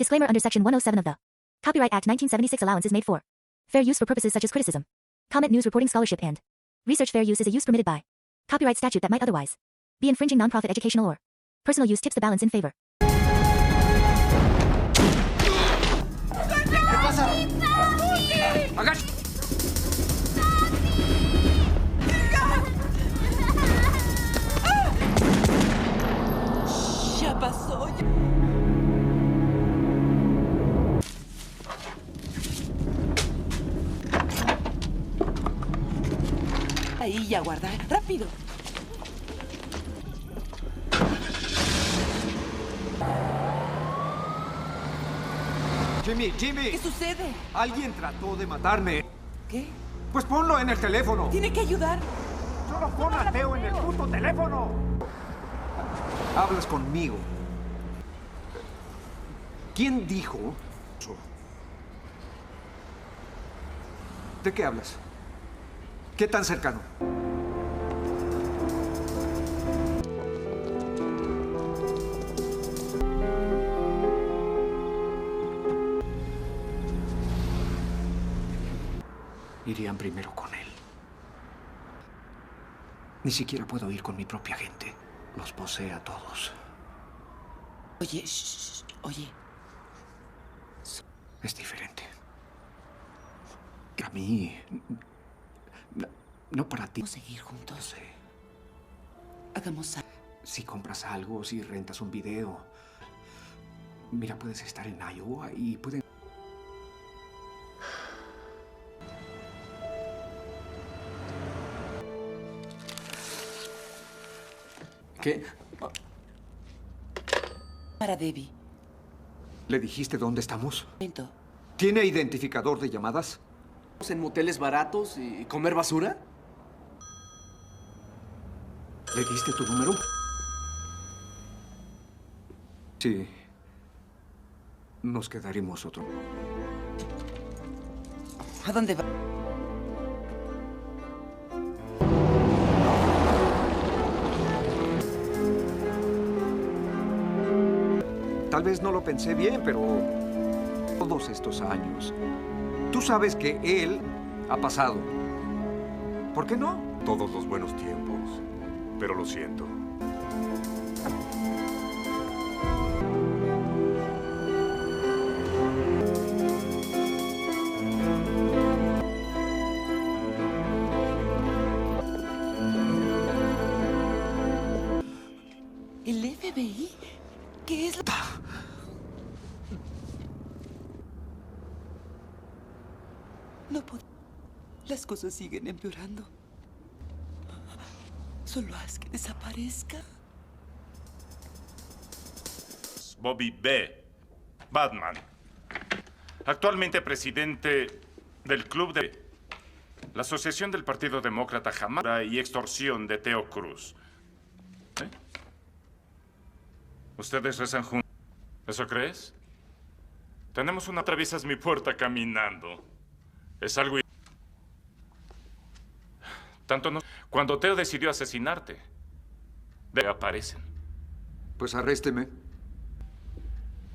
Disclaimer under Section 107 of the Copyright Act 1976 allowance is made for fair use for purposes such as criticism, comment, news reporting, scholarship, and research. Fair use is a use permitted by copyright statute that might otherwise be infringing. Nonprofit, educational, or personal use tips the balance in favor. ¿Qué pasa? ¡Agacha! Ya pasó. Ahí y a guardar. ¡Rápido! Jimmy. ¿Qué sucede? Alguien trató de matarme. ¿Qué? Pues ponlo en el teléfono. Tiene que ayudar. Solo pon a Teo en el puto teléfono. Hablas conmigo. ¿Quién dijo eso? ¿De qué hablas? ¿Qué tan cercano? Irían primero con él. Ni siquiera puedo ir con mi propia gente. Los posee a todos. Oye, oye. Es diferente. A mí... No para ti. ¿Vamos a seguir juntos? No sé. Hagamos algo. Si compras algo, si rentas un video. Mira, puedes estar en Iowa y pueden... ¿Qué? Para Debbie. ¿Le dijiste dónde estamos? Momento. ¿Tiene identificador de llamadas? ¿En moteles baratos y comer basura? ¿Le diste tu número? Sí. Nos quedaremos otro. ¿A dónde va? Tal vez no lo pensé bien, pero todos estos años, tú sabes que él ha pasado. ¿Por qué no? Todos los buenos tiempos, pero lo siento. ¿El FBI? ¿Qué es lo...? No puedo. Las cosas siguen empeorando. Solo haz que desaparezca. Bobby B. Batman. Actualmente presidente del club de la Asociación del Partido Demócrata jamás y extorsión de Teo Cruz. ¿Eh? ¿Ustedes rezan juntos? ¿Eso crees? Tenemos una... Atraviesas mi puerta caminando. Es algo... Tanto no... Cuando Teo decidió asesinarte, aparecen. Pues arrésteme.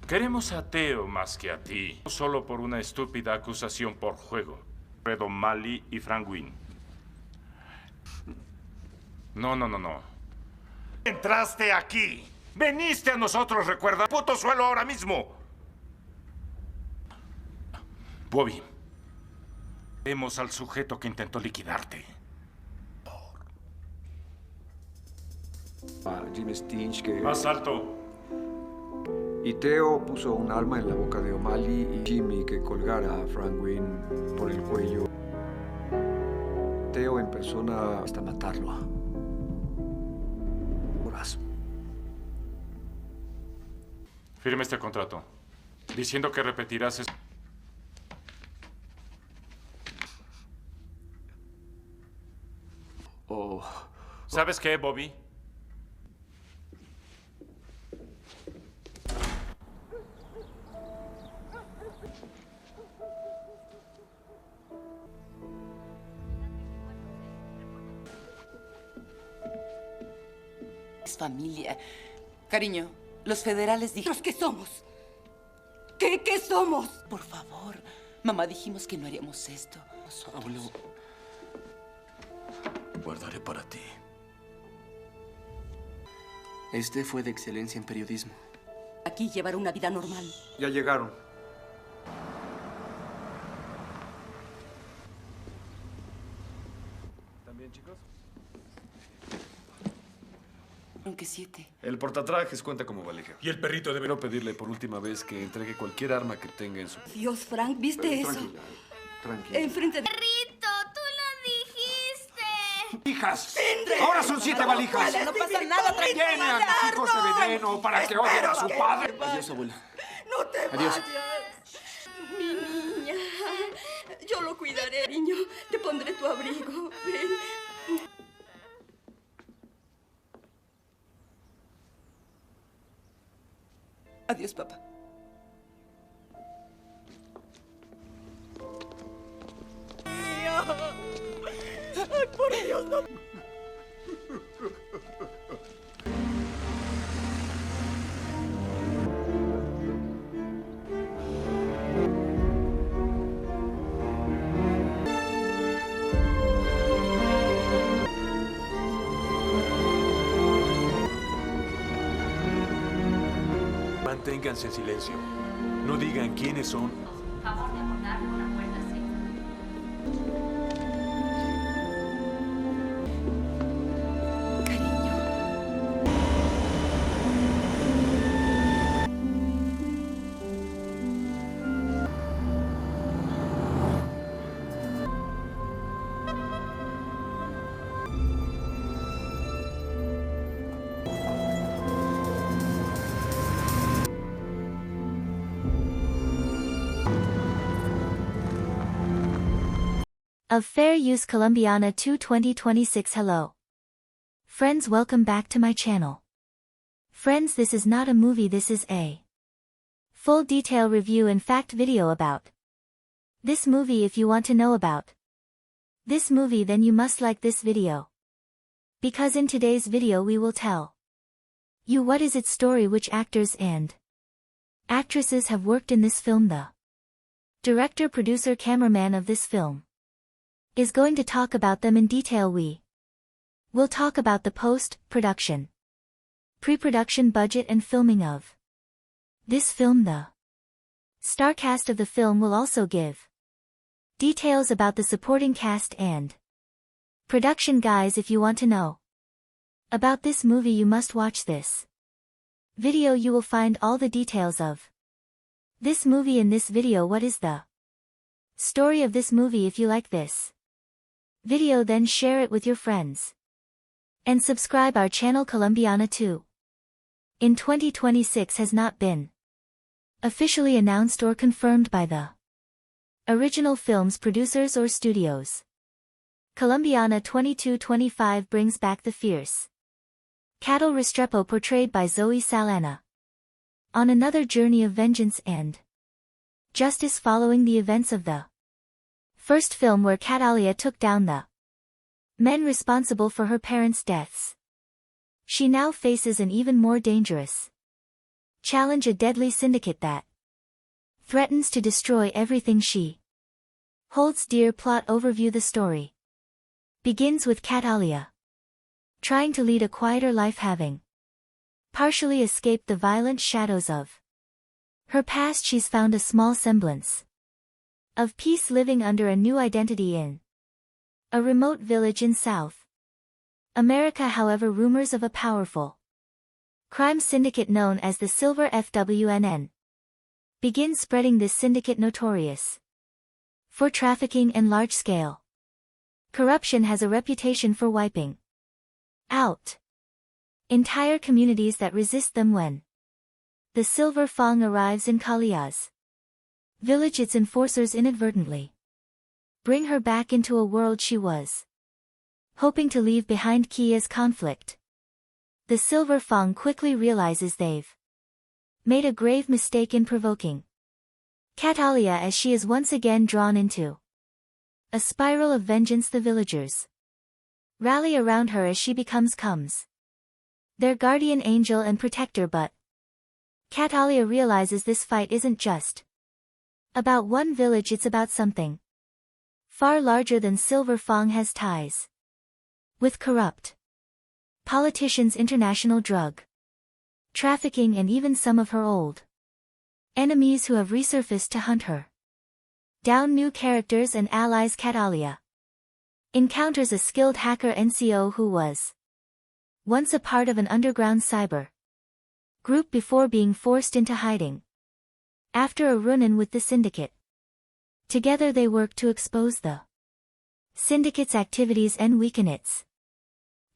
Queremos a Teo más que a ti. No solo por una estúpida acusación por juego. Fredo Mali y Frank Wynn. No. Entraste aquí. Veniste a nosotros, recuerda. Puto suelo ahora mismo. Bobby. Vemos al sujeto que intentó liquidarte. A Jim Stinch que... Más alto. Y Teo puso un arma en la boca de O'Malley y Jimmy que colgara a Frank Wynn por el cuello. Teo en persona hasta matarlo. Horas. Firme este contrato. Diciendo que repetirás eso. ¿Sabes qué, Bobby? Es familia. Cariño, los federales dijeron... ¿Los que somos? ¿Qué somos? Por favor. Mamá, dijimos que no haríamos esto. Abuelo, guardaré para ti. Este fue de excelencia en periodismo. Aquí llevar una vida normal. Ya llegaron. ¿También, chicos? Aunque 7. El portatrajes cuenta como valija. Y el perrito debe... Quiero pedirle por última vez que entregue cualquier arma que tenga en su... Dios, Frank, ¿viste eso? Tranquila, tranquila. Enfrente de... Perrito, tú lo dijiste. ¡Hijas! ¡Ahora son 7 valijas! No pasa nada, ¡Tiene a mis hijos de veneno para que odien a su padre! Adiós, abuelo. ¡No te Adiós. vayas! Mi niña. Yo lo cuidaré, niño. Te pondré tu abrigo. Ven. Adiós, papá. Ay, por Dios, no. Manténganse en silencio. No digan quiénes son. Favor de abordar por la puerta 6. Cariño. Of Fair Use Colombiana 2 2026. Hello. Friends, welcome back to my channel. Friends, this is not a movie, this is a full detail review and fact video about this movie. If you want to know about this movie, then you must like this video. Because in today's video we will tell you what is its story, which actors and actresses have worked in this film, the director, producer, cameraman of this film is going to talk about them in detail. We will talk about the post-production, pre-production budget and filming of this film. The star cast of the film will also give details about the supporting cast and production. Guys, if you want to know about this movie, you must watch this video. You will find all the details of this movie in this video. What is the story of this movie? If you like this video, then share it with your friends. And subscribe our channel. Colombiana 2 in 2026 has not been officially announced or confirmed by the original film's producers or studios. Colombiana 2225 brings back the fierce Cattle Restrepo, portrayed by Zoe Saldana, on another journey of vengeance and justice following the events of the first film, where Catalia took down the men responsible for her parents' deaths. She now faces an even more dangerous challenge, a deadly syndicate that threatens to destroy everything she holds dear. Plot overview. The story begins with Catalia trying to lead a quieter life, having partially escaped the violent shadows of her past. She's found a small semblance of peace, living under a new identity in a remote village in South America. However, rumors of a powerful crime syndicate known as the Silver FWNN begin spreading. This syndicate, notorious for trafficking and large-scale corruption, has a reputation for wiping out entire communities that resist them. When the Silver Fang arrives in Kalia's village, its enforcers inadvertently bring her back into a world she was hoping to leave behind. Kia's conflict. The Silver Fang quickly realizes they've made a grave mistake in provoking Catalia, as she is once again drawn into a spiral of vengeance. The villagers rally around her as she becomes their guardian angel and protector, but Catalia realizes this fight isn't just about one village, it's about something far larger than Silver Fang has ties with corrupt politicians, international drug trafficking, and even some of her old enemies who have resurfaced to hunt her down. New characters and allies. Catalia encounters a skilled hacker NCO who was once a part of an underground cyber group before being forced into hiding after a run-in with the syndicate. Together they work to expose the syndicate's activities and weaken its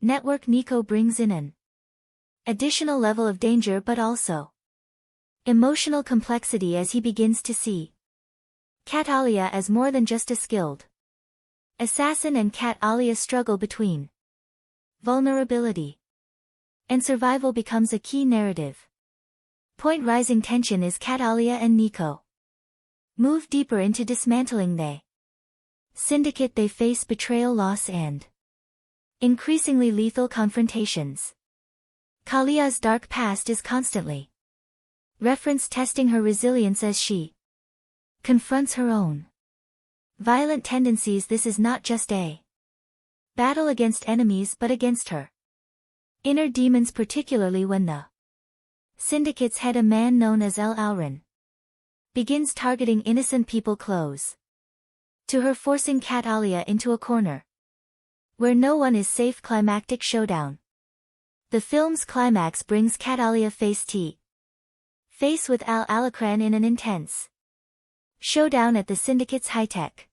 network. Nico brings in an additional level of danger but also emotional complexity as he begins to see Catalia as more than just a skilled assassin, and Catalia's struggle between vulnerability and survival becomes a key narrative point. Rising tension as Catalia and Nico move deeper into dismantling the syndicate. They face betrayal, loss, and increasingly lethal confrontations. Kalia's dark past is constantly referenced, testing her resilience as she confronts her own violent tendencies. This is not just a battle against enemies but against her inner demons, particularly when the syndicate's head, a man known as El Auron, begins targeting innocent people close to her, forcing Catalia into a corner where no one is safe. Climactic showdown. The film's climax brings Catalia face to face with Al Alacran in an intense showdown at the syndicate's high-tech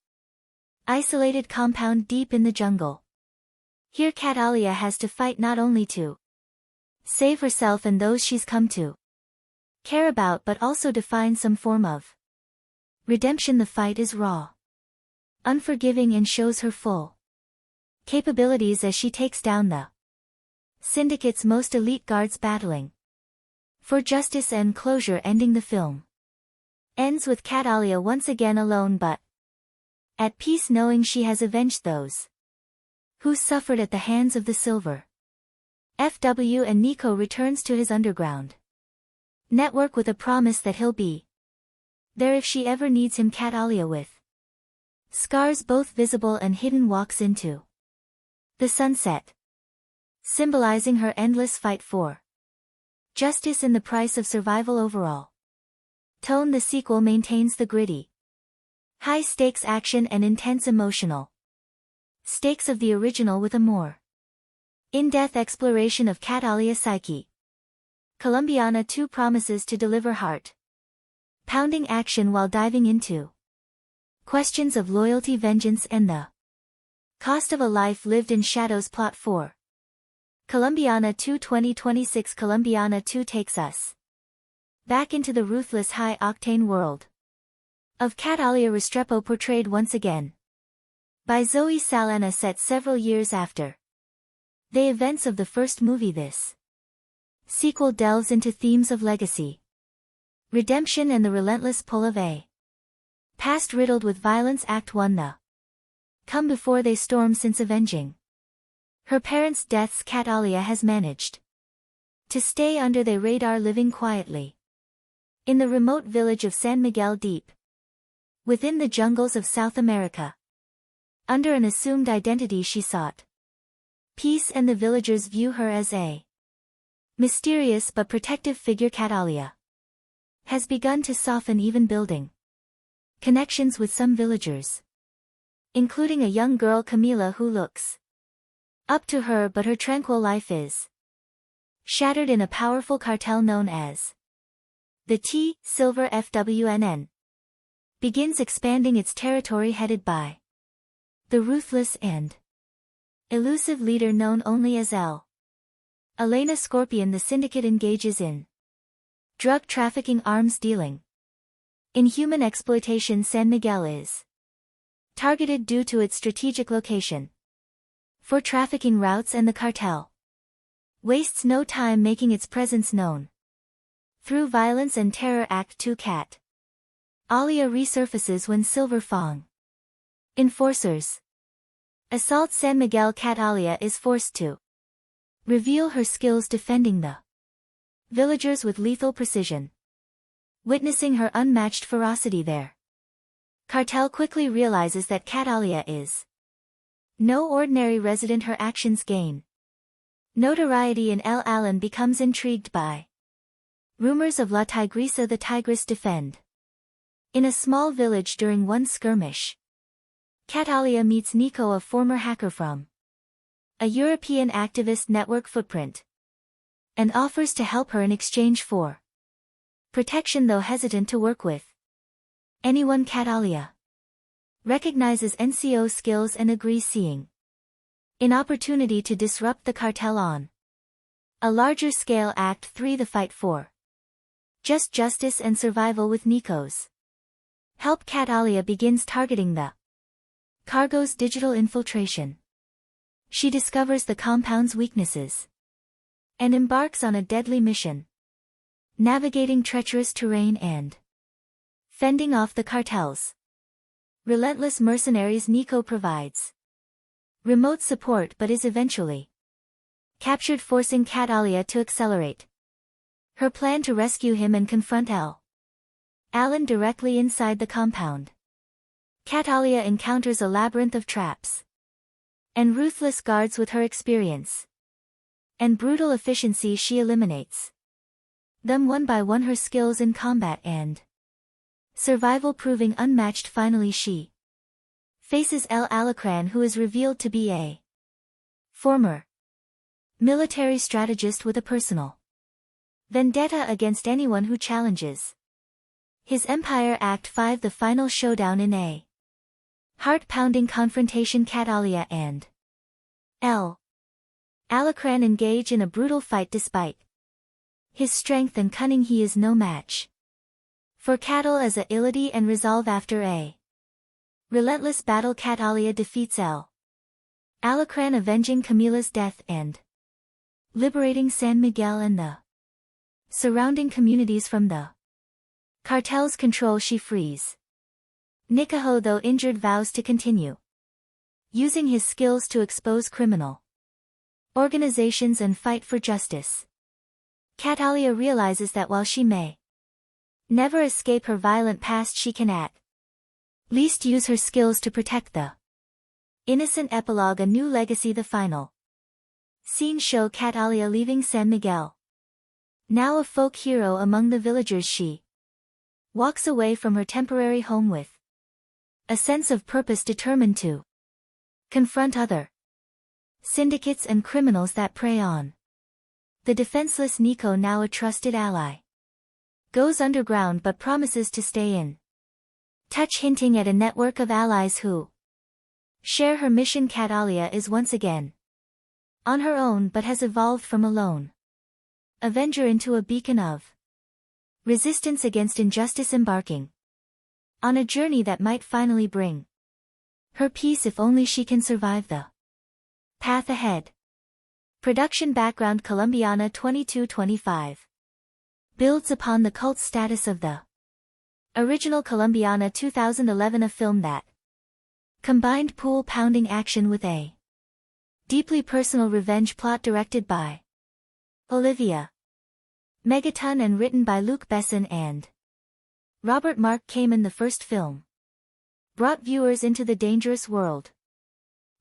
isolated compound deep in the jungle. Here Catalia has to fight not only to save herself and those she's come to care about but also to find some form of redemption. The fight is raw, unforgiving, and shows her full capabilities as she takes down the syndicate's most elite guards, battling for justice and closure. Ending. The film ends with Catalia once again alone but at peace, knowing she has avenged those who suffered at the hands of the Silver FW, and Nico returns to his underground network with a promise that he'll be there if she ever needs him. Catalia, with scars both visible and hidden, walks into the sunset, symbolizing her endless fight for justice and the price of survival. Overall tone. The sequel maintains the gritty, high-stakes action and intense emotional stakes of the original with a more in-depth exploration of Catalia's psyche. Colombiana 2 promises to deliver heart-pounding action while diving into questions of loyalty, vengeance, and the cost of a life lived in shadows. Plot 4. Colombiana 2 2026. Colombiana 2 takes us back into the ruthless high-octane world of Catalia Restrepo, portrayed once again by Zoe Saldana, set several years after the events of the first movie. This sequel delves into themes of legacy, redemption, and the relentless pull of a past riddled with violence. Act 1. The come before they storm. Since avenging her parents' deaths, Catalia has managed to stay under the radar, living quietly in the remote village of San Miguel, deep within the jungles of South America. Under an assumed identity, she sought peace, and the villagers view her as a mysterious but protective figure. Catalia has begun to soften, even building connections with some villagers, including a young girl, Camila, who looks up to her, but her tranquil life is shattered in a powerful cartel known as the Silver FWNN. Begins expanding its territory, headed by the ruthless and elusive leader known only as Elena Scorpion. The syndicate engages in drug trafficking, arms dealing, in human exploitation. San Miguel is targeted due to its strategic location for trafficking routes, and the cartel wastes no time making its presence known through violence and terror. Act 2. Cat Alia resurfaces when Silver Fang enforcers assault San Miguel. Catalia is forced to reveal her skills defending the villagers with lethal precision. Witnessing her unmatched ferocity there, Cartel quickly realizes that Catalia is no ordinary resident. Her actions gain notoriety and El Alan becomes intrigued by rumors of La Tigresa. The Tigress defend in a small village. During one skirmish, Catalia meets Nico, a former hacker from a European activist network footprint, and offers to help her in exchange for protection, though hesitant to work with anyone. Catalia recognizes NCO skills and agrees, seeing an opportunity to disrupt the cartel on a larger scale. Act 3: The fight for just justice and survival. With Nico's help, Catalia begins targeting the cargo's digital infiltration. She discovers the compound's weaknesses and embarks on a deadly mission, navigating treacherous terrain and fending off the cartel's relentless mercenaries. Nico provides remote support but is eventually captured, forcing Catalia to accelerate her plan to rescue him and confront El Alan directly inside the compound. Catalia encounters a labyrinth of traps and ruthless guards. With her experience and brutal efficiency, she eliminates them one by one, her skills in combat and survival proving unmatched. Finally, she faces El Alacran, who is revealed to be a former military strategist with a personal vendetta against anyone who challenges his empire. Act 5: The final showdown. In a heart-pounding confrontation, Catalia and El Alacran engage in a brutal fight. Despite his strength and cunning, he is no match for Catal as agility and resolve. After a relentless battle, Catalia defeats El Alacran, avenging Camila's death and liberating San Miguel and the surrounding communities from the cartel's control. She frees Nikaho, though injured, vows to continue using his skills to expose criminal organizations and fight for justice. Catalia realizes that while she may never escape her violent past, she can at least use her skills to protect the innocent. Epilogue: A new legacy. The final scenes show Catalia leaving San Miguel. Now a folk hero among the villagers, she walks away from her temporary home with a sense of purpose, determined to confront other syndicates and criminals that prey on the defenseless. Nico, now a trusted ally, goes underground but promises to stay in touch, hinting at a network of allies who share her mission. Catalia is once again on her own but has evolved from a lone avenger into a beacon of resistance against injustice, embarking on a journey that might finally bring her peace if only she can survive the path ahead. Production background: Colombiana 2225. Builds upon the cult status of the original Colombiana 2011, a film that combined pool-pounding action with a deeply personal revenge plot. Directed by Olivia Megaton and written by Luc Besson and Robert Mark Kamen. The first film brought viewers into the dangerous world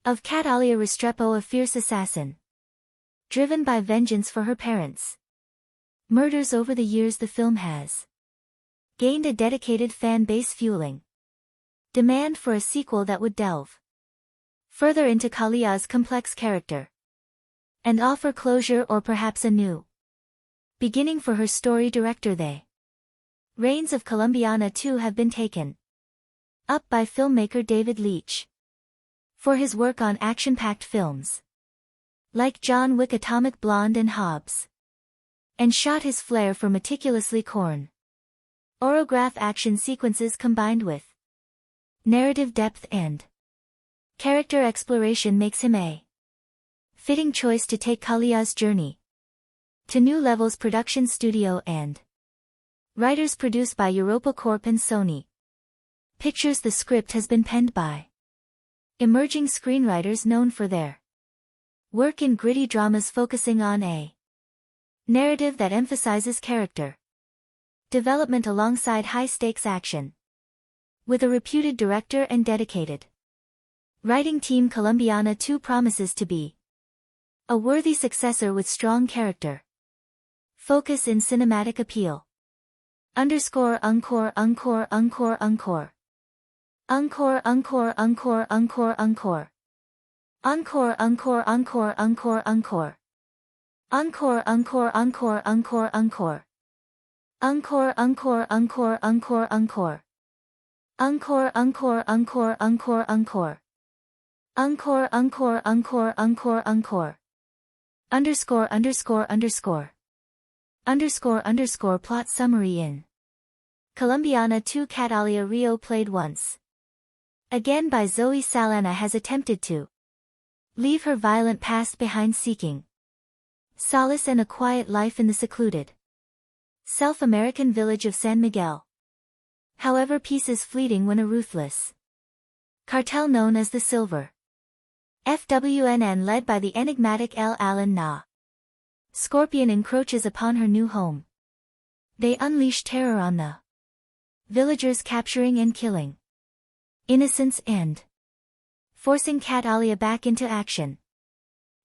of Catalia Restrepo, a fierce assassin driven by vengeance for her parents' murders. Over the years, the film has gained a dedicated fan base, fueling demand for a sequel that would delve further into Kalia's complex character and offer closure, or perhaps a new beginning for her story. Director: The reins of Colombiana 2 have been taken up by filmmaker David Leitch. For his work on action-packed films like John Wick, Atomic Blonde and Hobbs, and shot his flair for meticulously choreographed action sequences combined with narrative depth and character exploration makes him a fitting choice to take Kalia's journey to new levels. Production studio and writers: produced by Europa Corp and Sony Pictures. The script has been penned by emerging screenwriters known for their work in gritty dramas focusing on a Narrative that emphasizes character development alongside high-stakes action. With a reputed director and dedicated writing team, Colombiana 2 promises to be a worthy successor with strong character, focus in cinematic appeal. Encore, encore, encore, encore, encore. Encore, encore, encore, encore, encore. Encore, encore, encore, encore, encore. Encore, encore, encore, encore, encore. Encore, encore, encore, encore, encore. Encore, encore, encore, encore, encore. Encore, encore, encore, encore, encore. Underscore, underscore, underscore. Underscore, underscore. Plot summary in Colombiana 2. Catalia Rio, played once again by Zoe Saldana, has attempted to leave her violent past behind, seeking solace and a quiet life in the secluded South-American village of San Miguel. However, peace is fleeting when a ruthless cartel known as the Silver FWNN, led by the enigmatic El Alan Na Scorpion, encroaches upon her new home. They unleash terror on the villagers, capturing and killing innocents and forcing Catalia back into action.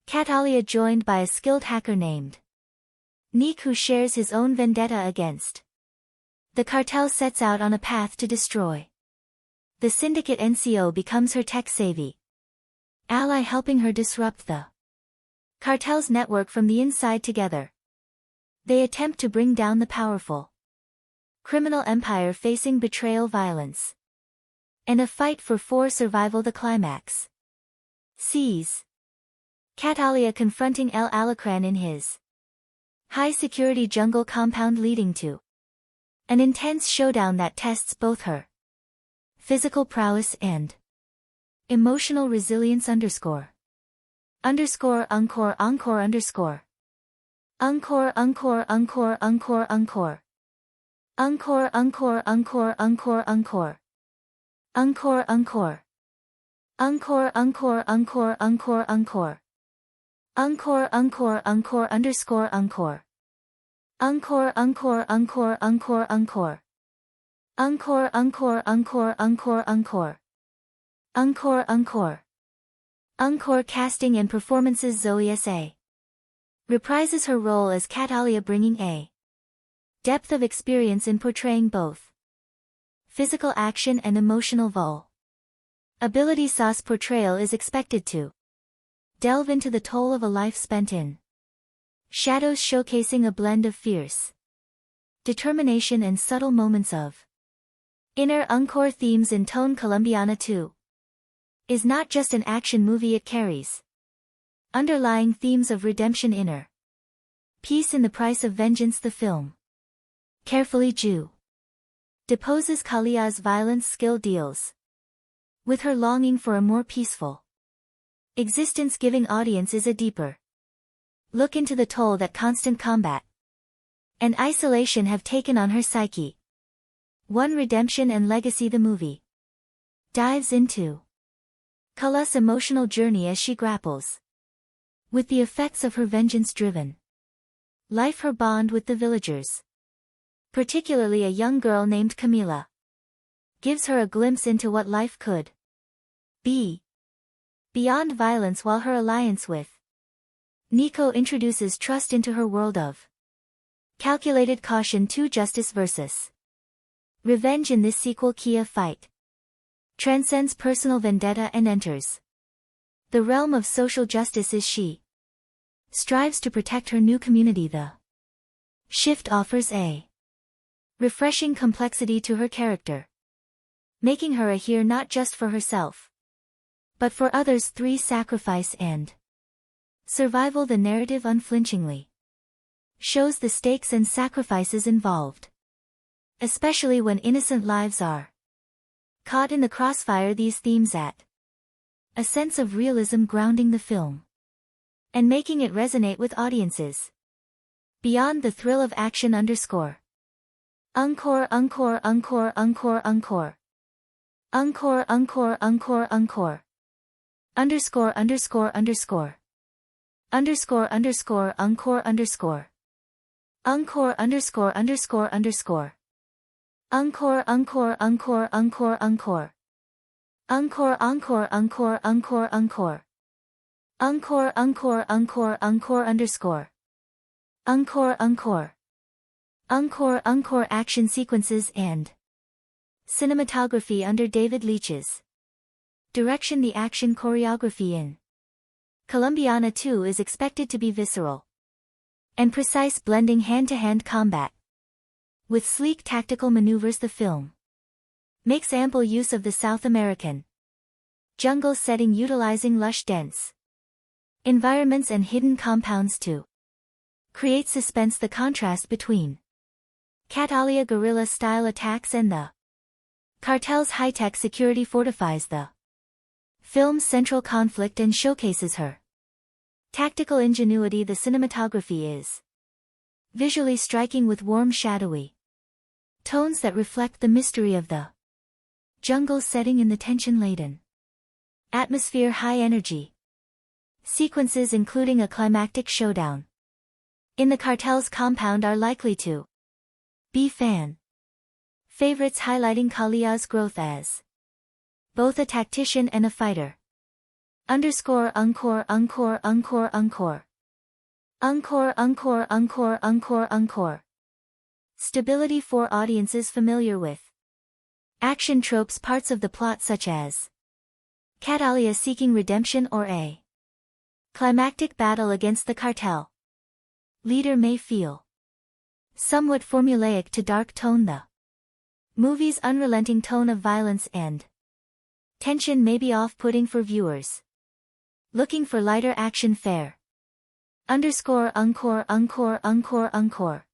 Catalia, joined by a skilled hacker named Nick, who shares his own vendetta against the cartel, sets out on a path to destroy the syndicate. NCO becomes her tech-savvy ally, helping her disrupt the cartel's network from the inside. Together, they attempt to bring down the powerful criminal empire, facing betrayal, violence, and a fight for survival. The climax sees Catalia confronting El Alacran in his high-security jungle compound, leading to an intense showdown that tests both her physical prowess and emotional resilience. Underscore, underscore, encore, encore, underscore. Encore, encore, encore, encore, encore. Encore, encore, encore, encore, encore. Encore, encore. Encore, encore, encore, encore, encore. Encore, encore, encore, underscore, encore. Encore, encore, encore, encore, encore. Encore, encore, encore, encore, encore. Encore, encore. Encore casting and performances. Zoe S.A. reprises her role as Catalia, bringing a depth of experience in portraying both physical action and emotional vulnerability. Sauce portrayal is expected to delve into the toll of a life spent in shadows, showcasing a blend of fierce determination and subtle moments of inner encore themes in tone. Colombiana 2 is not just an action movie, it carries underlying themes of redemption, inner peace, in the price of vengeance. The film carefully deposes Kalia's violence. Skill deals with her longing for a more peaceful existence, giving audiences a deeper look into the toll that constant combat and isolation have taken on her psyche. One, redemption and legacy. The movie dives into Kala's emotional journey as she grapples with the effects of her vengeance-driven life. Her bond with the villagers, particularly a young girl named Camila, gives her a glimpse into what life could be beyond violence, while her alliance with Nico introduces trust into her world of calculated caution. 2, justice versus revenge. In this sequel, Kia fight transcends personal vendetta and enters the realm of social justice as she strives to protect her new community. The shift offers a refreshing complexity to her character, making her a hero not just for herself, but for others. 3, sacrifice and survival. The narrative unflinchingly shows the stakes and sacrifices involved, especially when innocent lives are caught in the crossfire. These themes add a sense of realism, grounding the film and making it resonate with audiences beyond the thrill of action. Underscore, encore, encore, encore, encore, encore. Encore, encore, encore, encore. Underscore, underscore, underscore. Underscore, underscore, encore, underscore. Encore underscore underscore underscore. Encore encore encore encore encore. Encore encore encore encore encore. Encore encore encore encore underscore. Encore encore. Encore encore action sequences and cinematography under David Leitch's direction. The action choreography in Colombiana 2 is expected to be visceral and precise, blending hand-to-hand combat with sleek tactical maneuvers. The film makes ample use of the South American jungle setting, utilizing lush, dense environments and hidden compounds to create suspense. The contrast between Catalia guerrilla-style attacks and the cartel's high-tech security fortifies the film's central conflict and showcases her tactical ingenuity. The cinematography is visually striking, with warm, shadowy tones that reflect the mystery of the jungle setting in the tension-laden atmosphere. High energy sequences, including a climactic showdown in the cartel's compound, are likely to be fan favorites, highlighting Kalia's growth as both a tactician and a fighter. Underscore encore encore encore encore. Encore encore encore encore encore. Stability for audiences familiar with action tropes. Parts of the plot, such as Catalia seeking redemption or a climactic battle against the cartel leader, may feel somewhat formulaic to dark tone. The movie's unrelenting tone of violence and tension may be off-putting for viewers looking for lighter action fare. Underscore encore encore encore encore.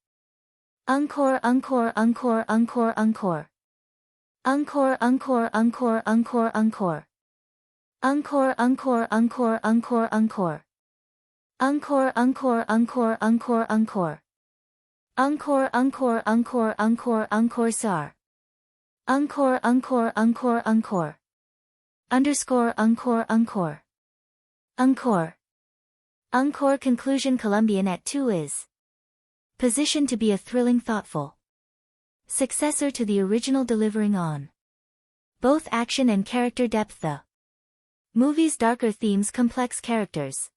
Encore encore encore encore encore. Encore encore encore encore encore. Encore encore encore encore encore. Encore encore encore encore encore. Encore encore encore encore encore sar. Encore encore encore encore. Underscore encore encore. Encore. Encore conclusion. Colombiana 2 is positioned to be a thrilling, thoughtful successor to the original, delivering on both action and character depth. The movie's darker themes, complex characters,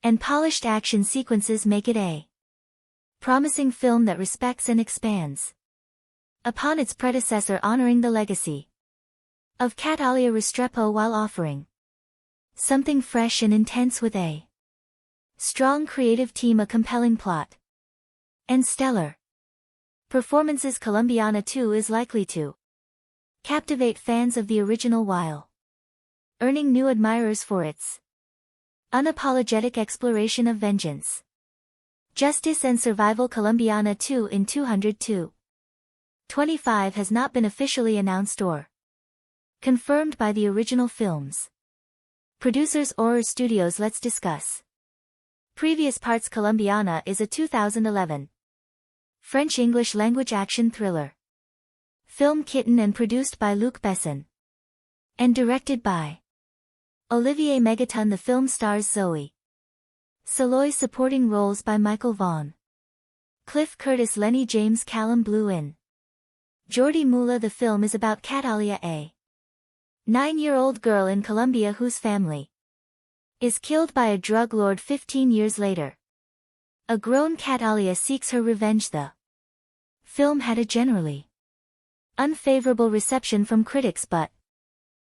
and polished action sequences make it a promising film that respects and expands upon its predecessor, honoring the legacy of Catalia Restrepo while offering something fresh and intense with a strong creative team, a compelling plot, and stellar performances. Colombiana 2 is likely to captivate fans of the original while earning new admirers for its unapologetic exploration of vengeance, justice and survival. Colombiana 2 in 202.25 has not been officially announced or confirmed by the original film's producers or studios. Let's discuss previous parts. Colombiana is a 2011 French-English language action thriller film kitten and produced by Luc Besson and directed by Olivier Megaton. The film stars Zoe Saldana, supporting roles by Michael Vaughan, Cliff Curtis, Lenny James, Callum Blue and Jordi Mula. The film is about Catalia, a 9-year-old girl in Colombia whose family is killed by a drug lord 15 years later. A grown Catalia seeks her revenge. The film had a generally unfavorable reception from critics, but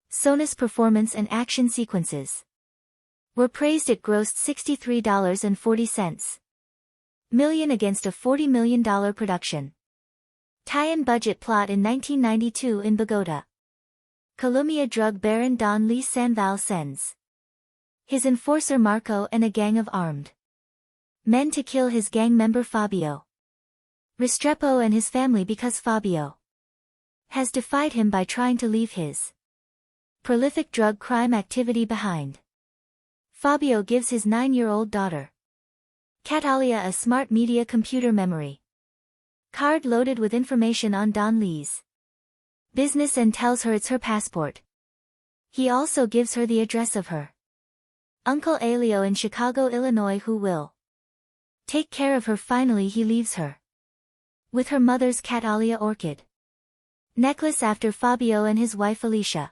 Sona's performance and action sequences were praised. It grossed $63.40 million against a $40 million production tie-in budget. Plot: in 1992 in Bogota, Colombia, drug baron Don Lee Sanval sends his enforcer Marco and a gang of armed men to kill his gang member Fabio Restrepo and his family because Fabio has defied him by trying to leave his prolific drug crime activity behind. Fabio gives his 9-year-old daughter Catalia a smart media computer memory card loaded with information on Don Lee's business and tells her it's her passport. He also gives her the address of her uncle Elio in Chicago, Illinois, who will Take care of her. Finally he leaves her. With her mother's Catalia orchid necklace after Fabio and his wife Alicia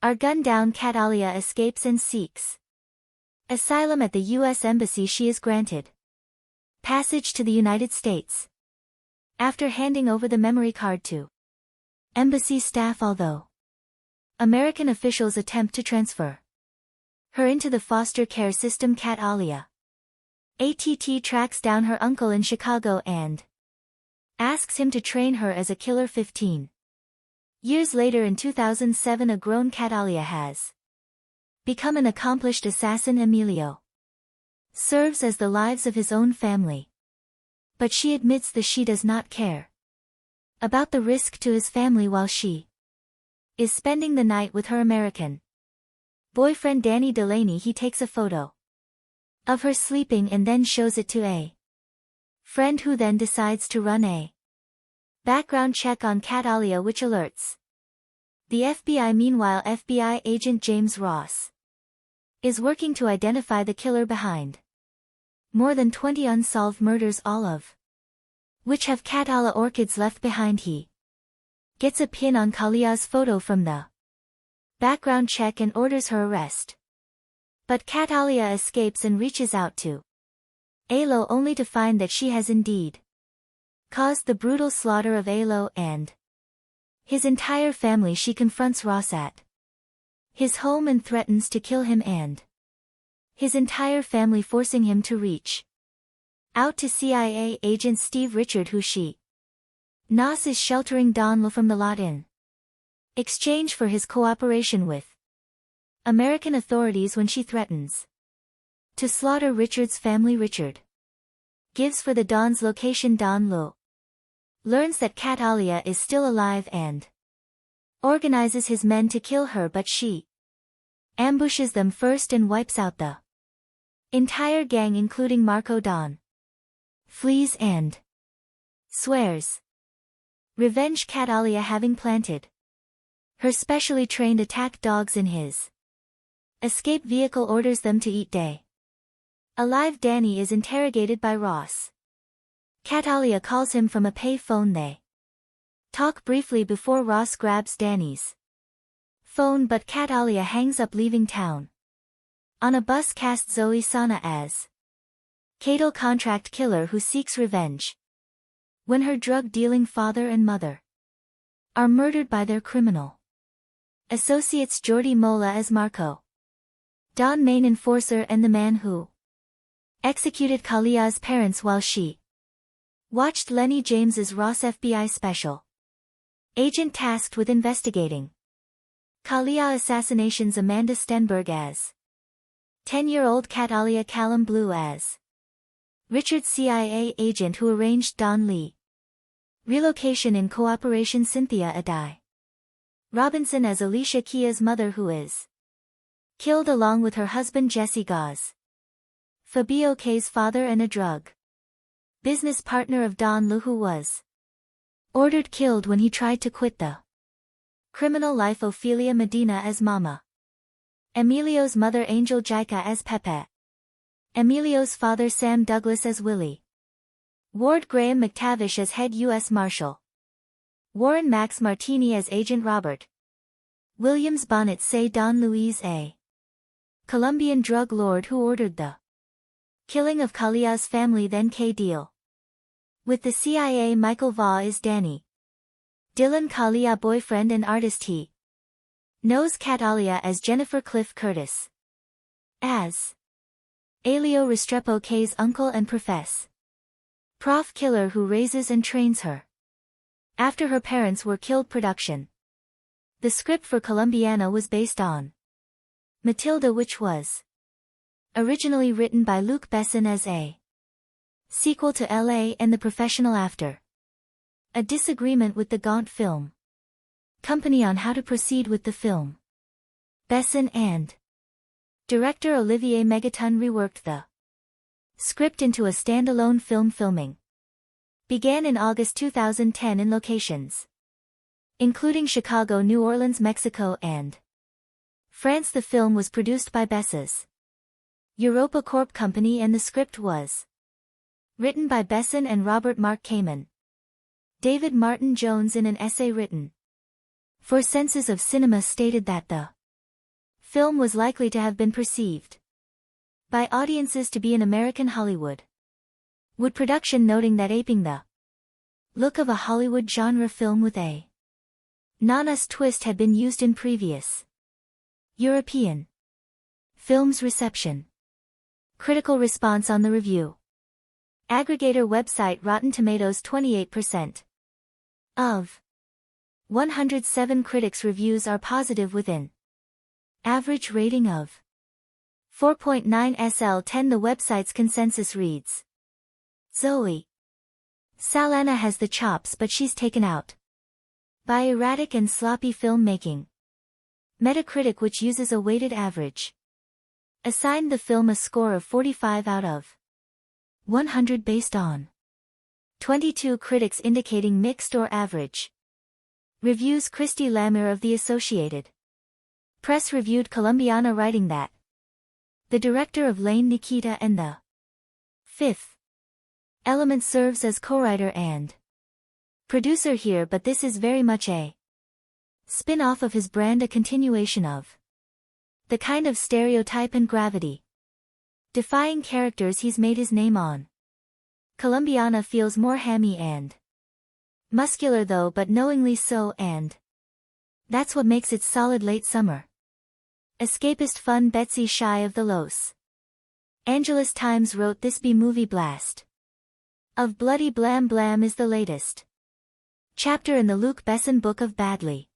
are gunned down. Catalia escapes and seeks asylum at the U.S. Embassy. She is granted passage to the United States after handing over the memory card to embassy staff, although American officials attempt to transfer her into the foster care system. Catalia tracks down her uncle in Chicago and asks him to train her as a killer. 15 years later, in 2007, a grown Catalia has become an accomplished assassin. Emilio serves as the lives of his own family, but she admits that she does not care about the risk to his family while she is spending the night with her American boyfriend Danny Delaney. He takes a photo of her sleeping and then shows it to a friend, who then decides to run a background check on Catalia, which alerts the FBI. Meanwhile, FBI agent James Ross is working to identify the killer behind more than 20 unsolved murders, all of which have Catalia orchids left behind. He gets a pin on Kalia's photo from the background check and orders her arrest. But Catalia escapes and reaches out to Alo, only to find that she has indeed caused the brutal slaughter of Alo and his entire family. She confronts Ross at his home and threatens to kill him and his entire family, forcing him to reach out to CIA agent Steve Richard, who she knows is sheltering Donlo from the lot in exchange for his cooperation with American authorities. When she threatens to slaughter Richard's family, Richard gives for the Don's location. Don Lo learns that Catalia is still alive and organizes his men to kill her, but she ambushes them first and wipes out the entire gang, including Marco. Don flees and swears revenge. Catalia, having planted her specially trained attack dogs in his escape vehicle, orders them to eat day alive. Danny is interrogated by Ross. Catalia calls him from a pay phone. They talk briefly before Ross grabs Danny's phone, but Catalia hangs up, leaving town. On a bus, cast Zoe Saldana as Cato, contract killer who seeks revenge when her drug-dealing father and mother are murdered by their criminal associates. Jordi Mola as Marco, Don, main enforcer and the man who executed Kalia's parents while she watched. Lenny James as Ross, FBI special agent tasked with investigating Kalia assassinations. Amanda Stenberg as 10-year-old Catalia. Callum Blue as Richard, CIA agent who arranged Don Lee relocation in cooperation. Cynthia Adai Robinson as Alicia Kia's mother, who is killed along with her husband Jesse Gauze, Fabio K's father and a drug business partner of Don Lu, who was ordered killed when he tried to quit the criminal life. Ophelia Medina as Mama, Emilio's mother Angel Jica as Pepe, Emilio's father Sam Douglas as Willie Ward, Graham McTavish as head U.S. Marshal, Warren Max Martini as Agent Robert Williams, Bonnet say Don Luis, a Colombian drug lord who ordered the killing of Kalia's family, then K deal with the CIA. Michael Vaugh is Danny Dylan, Kalia boyfriend and artist. He knows Catalia as Jennifer. Cliff Curtis as Elio Restrepo, K's uncle and prof killer who raises and trains her after her parents were killed. Production. The script for Colombiana was based on Matilda, which was originally written by Luc Besson as a sequel to L.A. and The Professional. After a disagreement with the Gaunt Film Company on how to proceed with the film, Besson and director Olivier Megaton reworked the script into a standalone film. Filming began in August 2010 in locations including Chicago, New Orleans, Mexico, and France. The film was produced by Bess's Europa Corp company and the script was Written by Besson and Robert Mark Kamen. David Martin Jones in an essay written for Senses of Cinema stated that the film was likely to have been perceived by audiences to be an American Hollywood wood production, noting that aping the look of a Hollywood genre film with a non-us twist had been used in previous European films. Reception. Critical response on the review. Aggregator website Rotten Tomatoes. 28% of 107 critics' reviews are positive with an average rating of 4.9 SL10. The website's consensus reads, Zoe Saldana has the chops, but she's taken out by erratic and sloppy filmmaking. Metacritic, which uses a weighted average, assigned the film a score of 45 out of 100 based on 22 critics indicating mixed or average reviews. Christy Lamere of The Associated Press reviewed Colombiana, writing that the director of Lane Nikita and The Fifth Element serves as co-writer and producer here, but this is very much a spin-off of his brand, a continuation of the kind of stereotype and gravity defying characters he's made his name on. Colombiana feels more hammy and muscular though, but knowingly so, and that's what makes it solid late summer escapist fun. Betsy Shy of the Los Angeles Times wrote, this B-movie blast of bloody blam blam is the latest chapter in the Luc Besson book of badly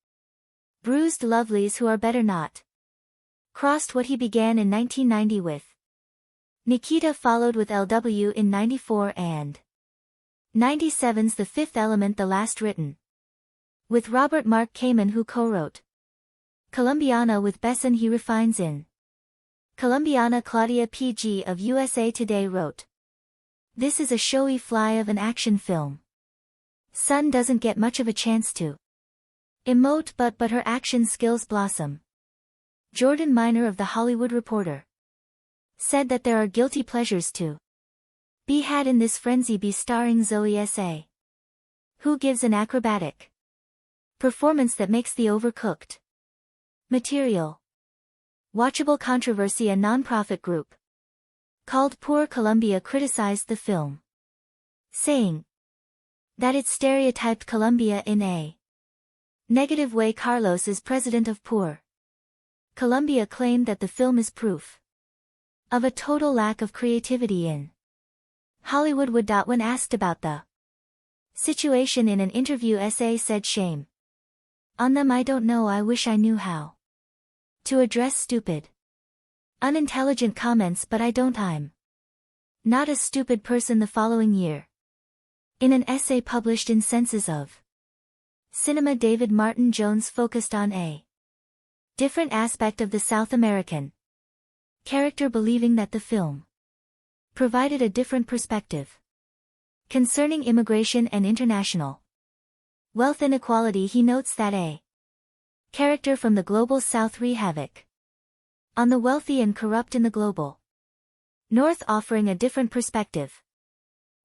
bruised lovelies who are better not crossed. What he began in 1990 with Nikita followed with LW in 94 and 97's The Fifth Element, the last written with Robert Mark Kamen, who co-wrote Colombiana with Besson. He refines in Colombiana. Claudia PG of USA Today wrote, this is a showy fly of an action film. Sun doesn't get much of a chance to emote, but her action skills blossom. Jordan Miner of The Hollywood Reporter said that there are guilty pleasures to be had in this frenzy be starring Zoe S.A., who gives an acrobatic performance that makes the overcooked material watchable. Controversy. A nonprofit group called Poor Colombia criticized the film, saying that it stereotyped Colombia in a negative way. Carlos is president of Poor Colombia, claimed that the film is proof of a total lack of creativity in Hollywood. When asked about the situation in an interview, S.A. said, shame on them, I don't know, I wish I knew how to address stupid, unintelligent comments, but I don't. I'm not a stupid person. The following year, in an essay published in Senses of Cinema, David Martin Jones focused on a different aspect of the South American character, believing that the film provided a different perspective concerning immigration and international wealth inequality. He notes that a character from the global South wreak havoc on the wealthy and corrupt in the global North, offering a different perspective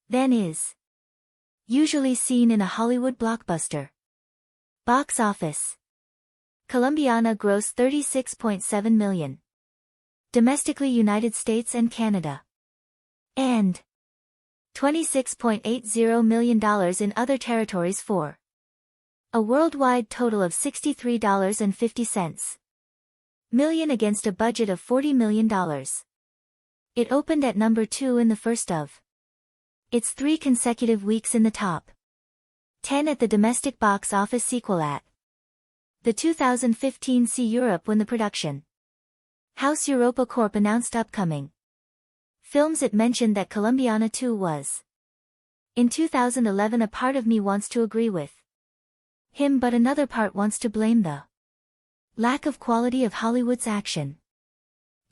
than is usually seen in a Hollywood blockbuster. Box office. Colombiana grossed $36.7 million domestically, United States and Canada, and $26.80 million in other territories, for a worldwide total of $63.50 million against a budget of $40 million. It opened at number 2 in the first of its 3 consecutive weeks in the top 10 at the domestic box office, sequel at the 2015 See Europe, when the production house Europa Corp announced upcoming films. It mentioned that Colombiana 2 was in 2011. A part of me wants to agree with him, but another part wants to blame the lack of quality of Hollywood's action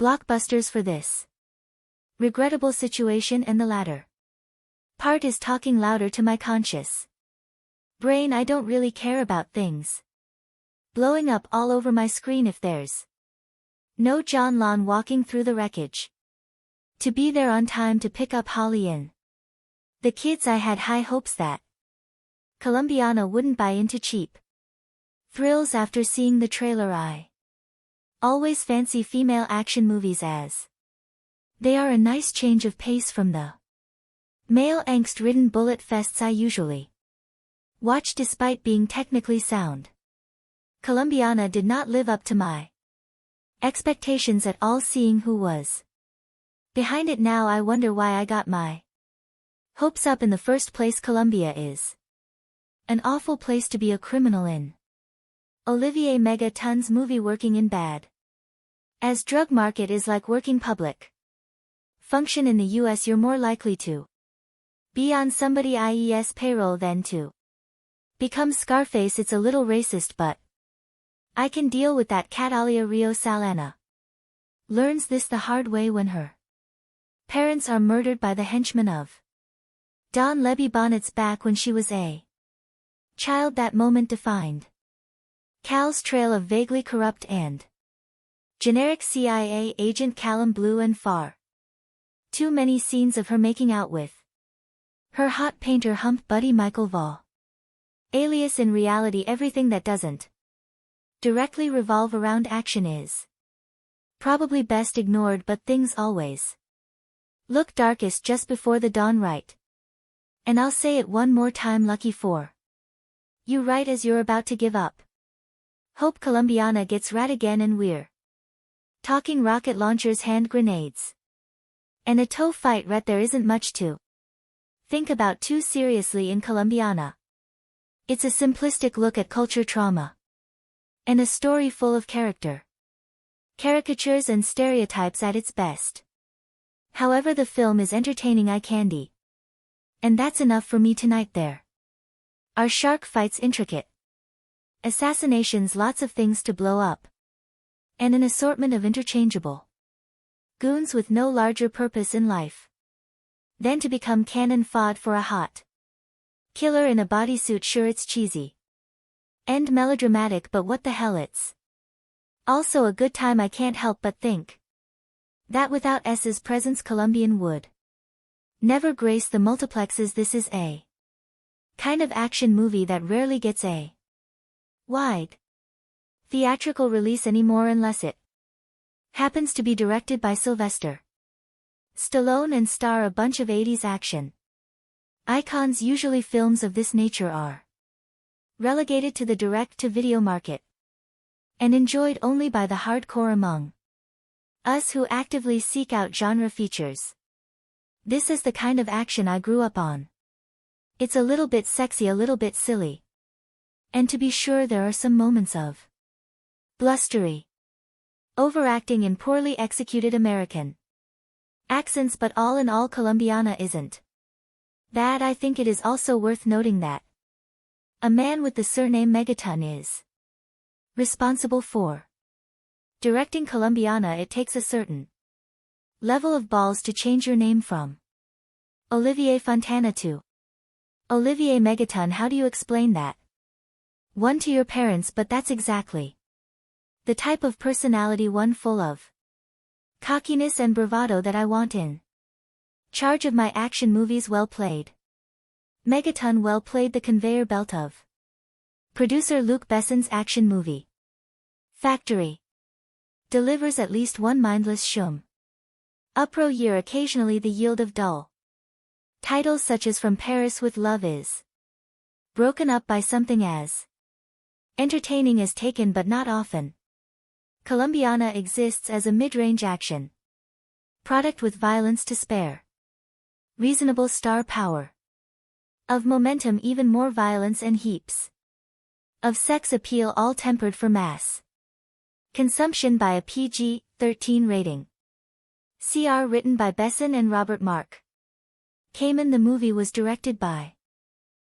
blockbusters for this regrettable situation, and the latter part is talking louder to my conscious brain. I don't really care about things blowing up all over my screen if there's no John Lon walking through the wreckage to be there on time to pick up Holly in The kids I had high hopes that Colombiana wouldn't buy into cheap thrills after seeing the trailer. I always fancy female action movies as they are a nice change of pace from the male angst-ridden bullet fests I usually watch despite being technically sound. Colombiana did not live up to my expectations at all. Seeing who was behind it now, I wonder why I got my hopes up in the first place. Colombia is an awful place to be a criminal in. Olivier Megaton's movie working in bad as drug market is like working public function in the US. You're more likely to be on somebody IES payroll than to become Scarface. It's a little racist, but I can deal with that. Catalia Rio Salana learns this the hard way when her parents are murdered by the henchmen of Don Leby Bonnet's back when she was a child. That moment defined Cal's trail of vaguely corrupt and generic CIA agent Callum Blue, and far too many scenes of her making out with her hot painter hump buddy Michael Vaughn. Alias in reality, everything that doesn't directly revolve around action is probably best ignored, but things always look darkest just before the dawn, right? And I'll say it one more time, lucky for you right as you're about to give up. Hope Colombiana gets rad again and we're talking rocket launchers, hand grenades, and a toe fight. Right, there isn't much to think about too seriously in Colombiana. It's a simplistic look at culture trauma and a story full of caricatures and stereotypes at its best. However, the film is entertaining eye candy, and that's enough for me tonight. There are shark fights, intricate assassinations, lots of things to blow up, and an assortment of interchangeable goons with no larger purpose in life than to become cannon fodder for a hot killer in a bodysuit. Sure, it's cheesy and melodramatic, but what the hell, it's also a good time. I can't help but think that without S's presence, Colombian would never grace the multiplexes. This is a kind of action movie that rarely gets a wide theatrical release anymore, unless it happens to be directed by Sylvester Stallone and star a bunch of 80s action icons. Usually films of this nature are relegated to the direct-to-video market and enjoyed only by the hardcore among us who actively seek out genre features. This is the kind of action I grew up on. It's a little bit sexy, a little bit silly, and to be sure there are some moments of blustery overacting in poorly executed American accents, but all in all, Colombiana isn't bad. I think it is also worth noting that a man with the surname Megaton is responsible for directing Colombiana. It takes a certain level of balls to change your name from Olivier Fontana to Olivier Megaton. How do you explain that one to your parents? But that's exactly the type of personality, one full of cockiness and bravado, that I want in charge of my action movies. Well played, Megaton, well played. The conveyor belt of producer Luc Besson's action movie factory delivers at least one mindless shum upro year, occasionally the yield of dull titles such as From Paris with Love is broken up by something as entertaining as Taken, but not often. Colombiana exists as a mid-range action product with violence to spare, reasonable star power, of momentum, even more violence, and heaps of sex appeal, all tempered for mass consumption by a PG-13 rating. CR written by Besson and Robert Mark Kamen. The movie was directed by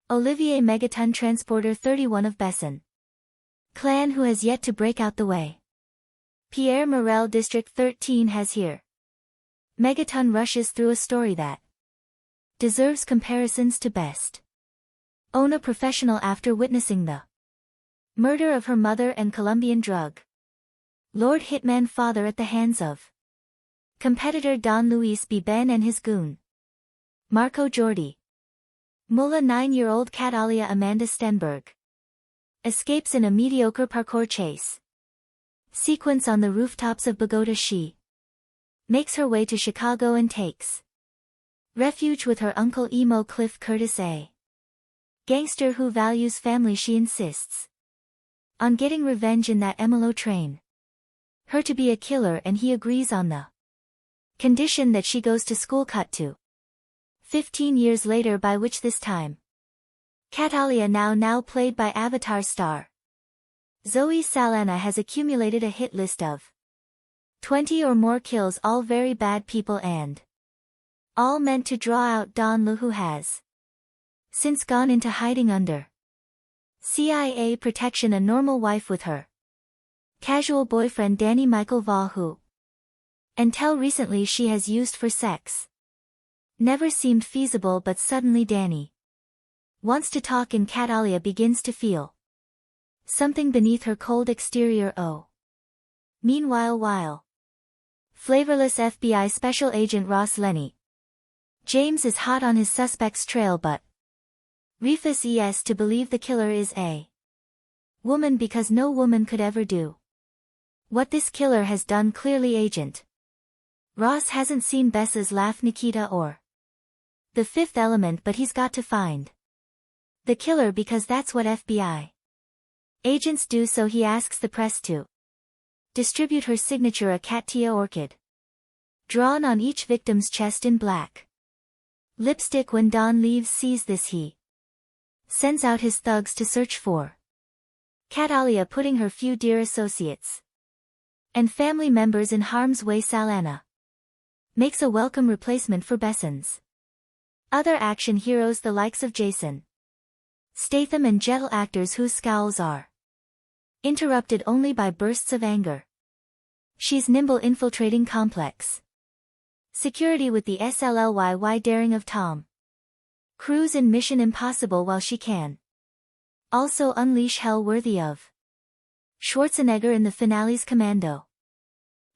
Olivier Megaton, Transporter 31 of Besson clan, who has yet to break out the way Pierre Morel District 13 has here. Megaton rushes through a story that deserves comparisons to best own a professional after witnessing the murder of her mother and Colombian drug lord hitman father at the hands of competitor Don Luis B. Ben and his goon Marco Jordi. Mulla 9-year-old Catalia Amanda Stenberg escapes in a mediocre parkour chase sequence on the rooftops of Bogota. She makes her way to Chicago and takes refuge with her uncle emo Cliff Curtis, a gangster who values family. She insists on getting revenge in that Emilo train her to be a killer, and he agrees on the condition that she goes to school. Cut to 15 years later, by which this time Catalia, now played by Avatar star Zoe Saldana, has accumulated a hit list of 20 or more kills, all very bad people and all meant to draw out Don Lu, who has since gone into hiding under CIA protection, a normal wife with her casual boyfriend Danny Michael Vaughn, who until recently she has used for sex never seemed feasible, but suddenly Danny wants to talk and Catalia begins to feel something beneath her cold exterior. Oh. Meanwhile, while flavorless FBI Special Agent Ross Lenny James is hot on his suspect's trail, but refuses to believe the killer is a woman, because no woman could ever do what this killer has done. Clearly Agent Ross hasn't seen Bessa's laugh, Nikita, or The Fifth Element, but he's got to find the killer, because that's what FBI agents do. So he asks the press to distribute her signature, a Katia orchid drawn on each victim's chest in black lipstick. When Don leaves sees this, he sends out his thugs to search for Catalia, putting her few dear associates and family members in harm's way. Saldana makes a welcome replacement for Besson's other action heroes, the likes of Jason Statham and gentle actors whose scowls are interrupted only by bursts of anger. She's nimble, infiltrating complex security with the SLLYY daring of Tom Cruise in Mission Impossible, while she can also unleash hell worthy of Schwarzenegger in the finale's Commando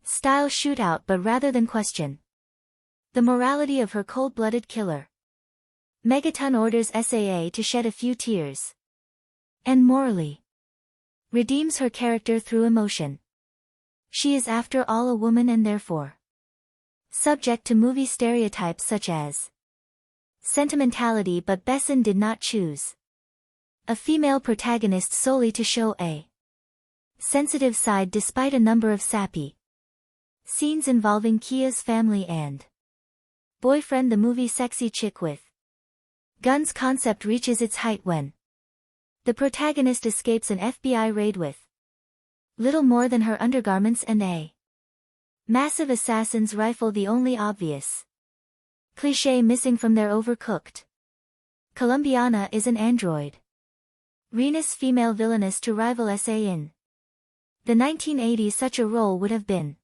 style shootout. But rather than question the morality of her cold-blooded killer, Megaton orders SAA to shed a few tears and morally redeems her character through emotion. She is after all a woman, and therefore subject to movie stereotypes such as sentimentality, but Besson did not choose a female protagonist solely to show a sensitive side, despite a number of sappy scenes involving Kia's family and boyfriend. The movie Sexy Chick with Guns concept reaches its height when the protagonist escapes an FBI raid with little more than her undergarments and a massive assassin's rifle, the only obvious cliché missing from their overcooked Colombiana is an android Renus female villainess to rival SA in the 1980s. Such a role would have been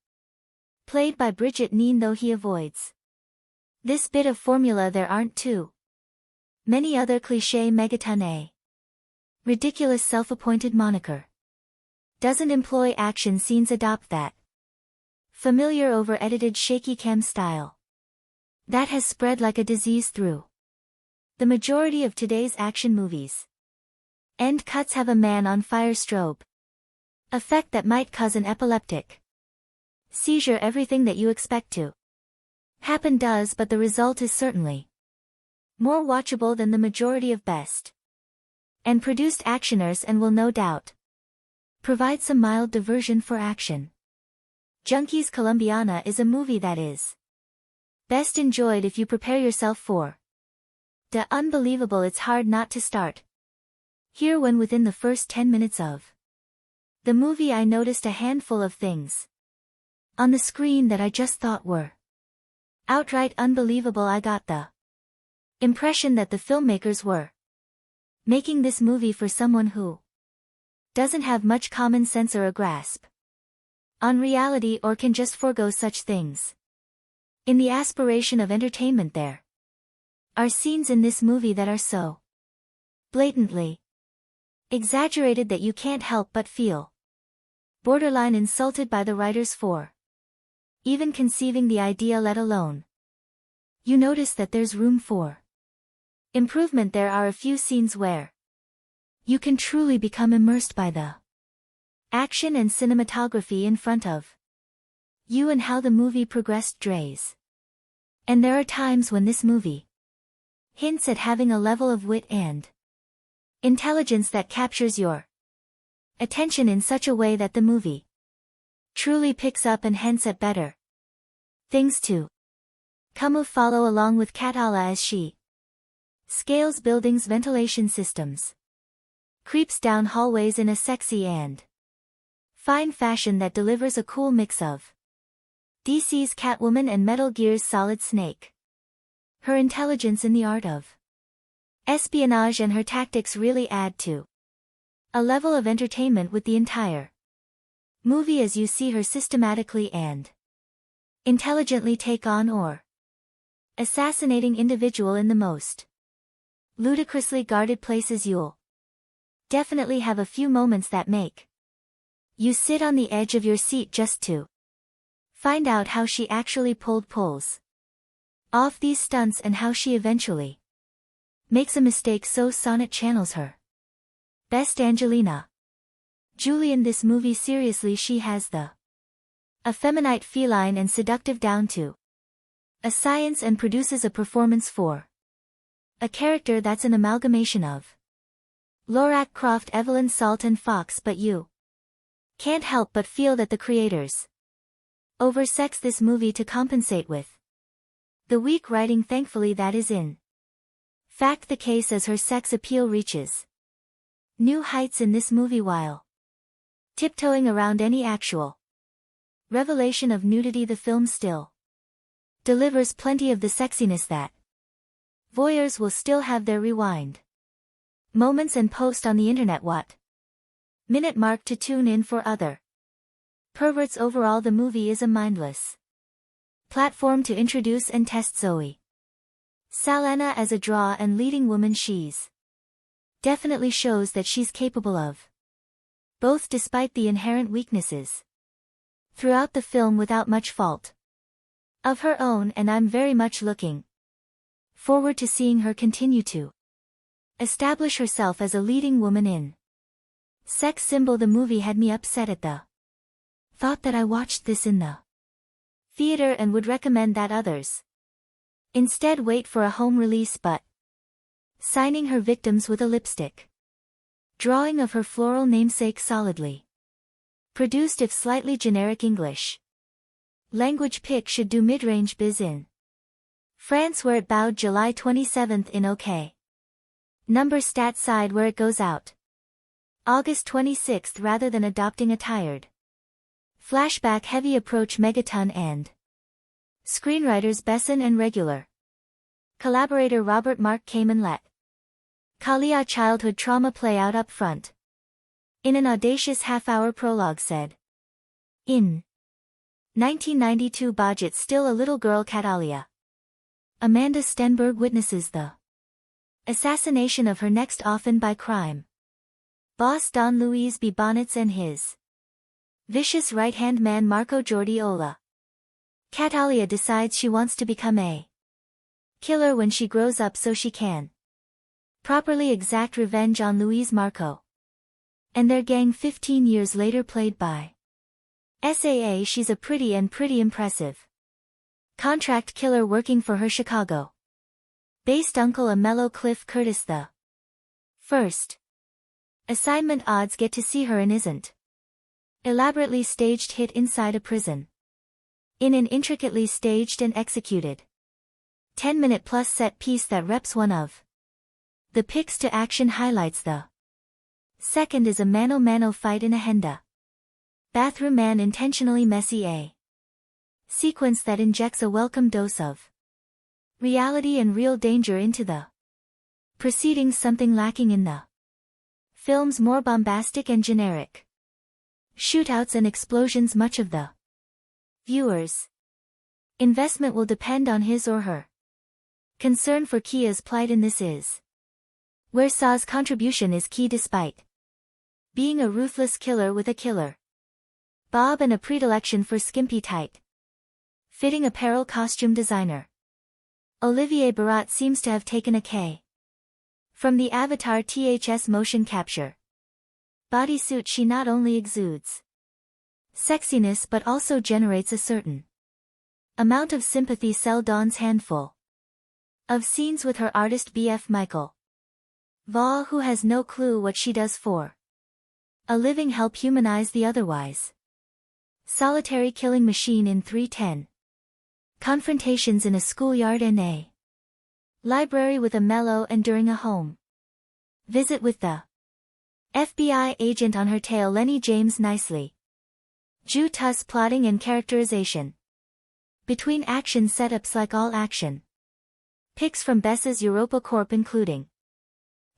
played by Bridget Neen, though he avoids this bit of formula. There aren't too many other cliché. Megaton, a ridiculous self-appointed moniker, doesn't employ action scenes, adopt that familiar over-edited shaky cam style that has spread like a disease through the majority of today's action movies. End cuts have a man on fire strobe effect that might cause an epileptic seizure. Everything that you expect to happen does, but the result is certainly more watchable than the majority of best and produced actioners, and will no doubt provide some mild diversion for action junkies. Colombiana is a movie that is best enjoyed if you prepare yourself for the unbelievable. It's hard not to start here when within the first 10 minutes of the movie I noticed a handful of things on the screen that I just thought were outright unbelievable. I got the impression that the filmmakers were making this movie for someone who doesn't have much common sense or a grasp on reality, or can just forego such things in the aspiration of entertainment. There are scenes in this movie that are so blatantly exaggerated that you can't help but feel borderline insulted by the writers for even conceiving the idea, let alone you notice that there's room for Improvement: there are a few scenes where you can truly become immersed by the action and cinematography in front of you and how the movie progressed drays. And there are times when this movie hints at having a level of wit and intelligence that captures your attention in such a way that the movie truly picks up and hints at better things to come. Follow along with Catalia as she scales buildings' ventilation systems, creeps down hallways in a sexy and fine fashion that delivers a cool mix of DC's Catwoman and Metal Gear's Solid Snake. Her intelligence in the art of espionage and her tactics really add to a level of entertainment with the entire movie as you see her systematically and intelligently take on or assassinating individual in the most ludicrously guarded places. You'll definitely have a few moments that make you sit on the edge of your seat just to find out how she actually pulls off these stunts and how she eventually makes a mistake so Sonnet channels her best Angelina Jolie in this movie. Seriously, she has the effeminate, feline and seductive down to a science and produces a performance for a character that's an amalgamation of Lara Croft, Evelyn Salt and Fox, but you can't help but feel that the creators oversex this movie to compensate with the weak writing. Thankfully that is in fact the case, as her sex appeal reaches new heights in this movie while tiptoeing around any actual revelation of nudity. The film still delivers plenty of the sexiness that voyeurs will still have their rewind moments and post on the internet what minute mark to tune in for other perverts. Overall, the movie is a mindless platform to introduce and test Zoe Saldana as a draw and leading woman. She's definitely shows that she's capable of both despite the inherent weaknesses throughout the film without much fault of her own, and I'm very much looking forward to seeing her continue to establish herself as a leading woman in sex symbol. The movie had me upset at the thought that I watched this in the theater and would recommend that others instead wait for a home release, but signing her victims with a lipstick drawing of her floral namesake solidly produced if slightly generic English language pic should do mid-range biz in France, where it bowed July 27th in OK Number Stat side, where it goes out August 26th, rather than adopting a tired flashback heavy approach. Megaton and screenwriters Besson and regular collaborator Robert Mark Kamen let Kalia childhood trauma play out up front in an audacious half-hour prologue. Said in 1992 budget, still a little girl Catalia Amanda Stenberg witnesses the assassination of her next often by crime boss Don Luis B. Bonnets and his vicious right-hand man Marco Giordiola. Catalia decides she wants to become a killer when she grows up so she can properly exact revenge on Luis, Marco and their gang. 15 years later, played by SAA, she's a pretty impressive contract killer working for her Chicago-based uncle, a mellow Cliff Curtis. The first assignment odds get to see her in isn't elaborately staged hit inside a prison in an intricately staged and executed 10-minute plus set piece that reps one of the picks to action highlights. The second is a mano-mano fight in a Henda bathroom, man intentionally messy a sequence that injects a welcome dose of reality and real danger into the proceedings, something lacking in the film's more bombastic and generic shootouts and explosions. Much of the viewer's investment will depend on his or her concern for Kia's plight, and this is where Saw's contribution is key. Despite being a ruthless killer with a killer bob and a predilection for skimpy tight fitting apparel, costume designer Olivier Barat seems to have taken a From the Avatar THS motion capture bodysuit, she not only exudes sexiness but also generates a certain amount of sympathy. Dawn's handful of scenes with her artist BF Michael Vaugh, who has no clue what she does for a living, help humanize the otherwise solitary killing machine in 310. Confrontations in a schoolyard and a library with a mellow and during a home visit with the FBI agent on her tail. Lenny James nicely Ju Tuss plotting and characterization between action setups like all action picks from Bess's Europa Corp including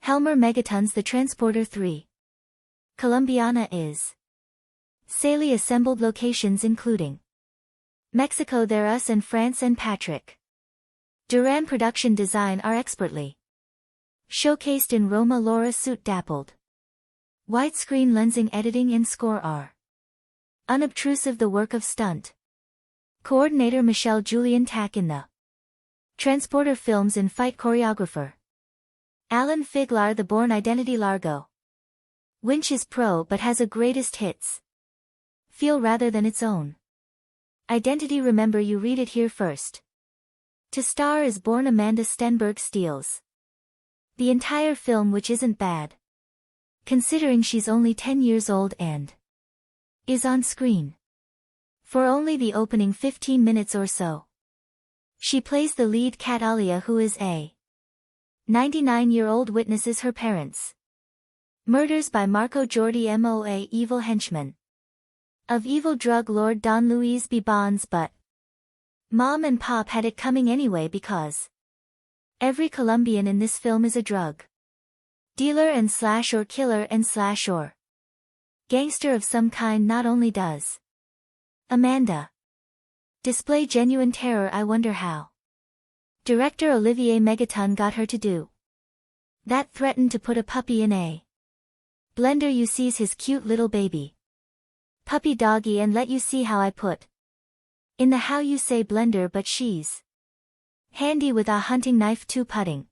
Helmer Megatons. The Transporter 3 Colombiana is Saley assembled locations including Mexico, There Us and France, and Patrick Duran production design are expertly showcased in Roma. Laura suit dappled widescreen lensing, editing and score are unobtrusive. The work of stunt coordinator Michelle Julian Tack in the Transporter films and fight choreographer Alan Figlar. The Bourne Identity Largo Winch is pro but has a greatest hits feel rather than its own identity. Remember, you read it here first. To star is Bourne. Amanda Stenberg steals the entire film, which isn't bad considering she's only 10 years old and is on screen for only the opening 15 minutes or so. She plays the lead, Kat Alia, who is a 99-year-old witnesses her parents' murders by Marco Jordi Moa, evil henchman of evil drug lord Don Luis B. Bonds, but Mom and Pop had it coming anyway because every Colombian in this film is a drug dealer and slash or killer and slash or gangster of some kind. Not only does Amanda display genuine terror, I wonder how director Olivier Megaton got her to do that. Threatened to put a puppy in a blender. You sees his cute little baby puppy doggy and let you see how I put in the how you say blender, but she's handy with a hunting knife too, putting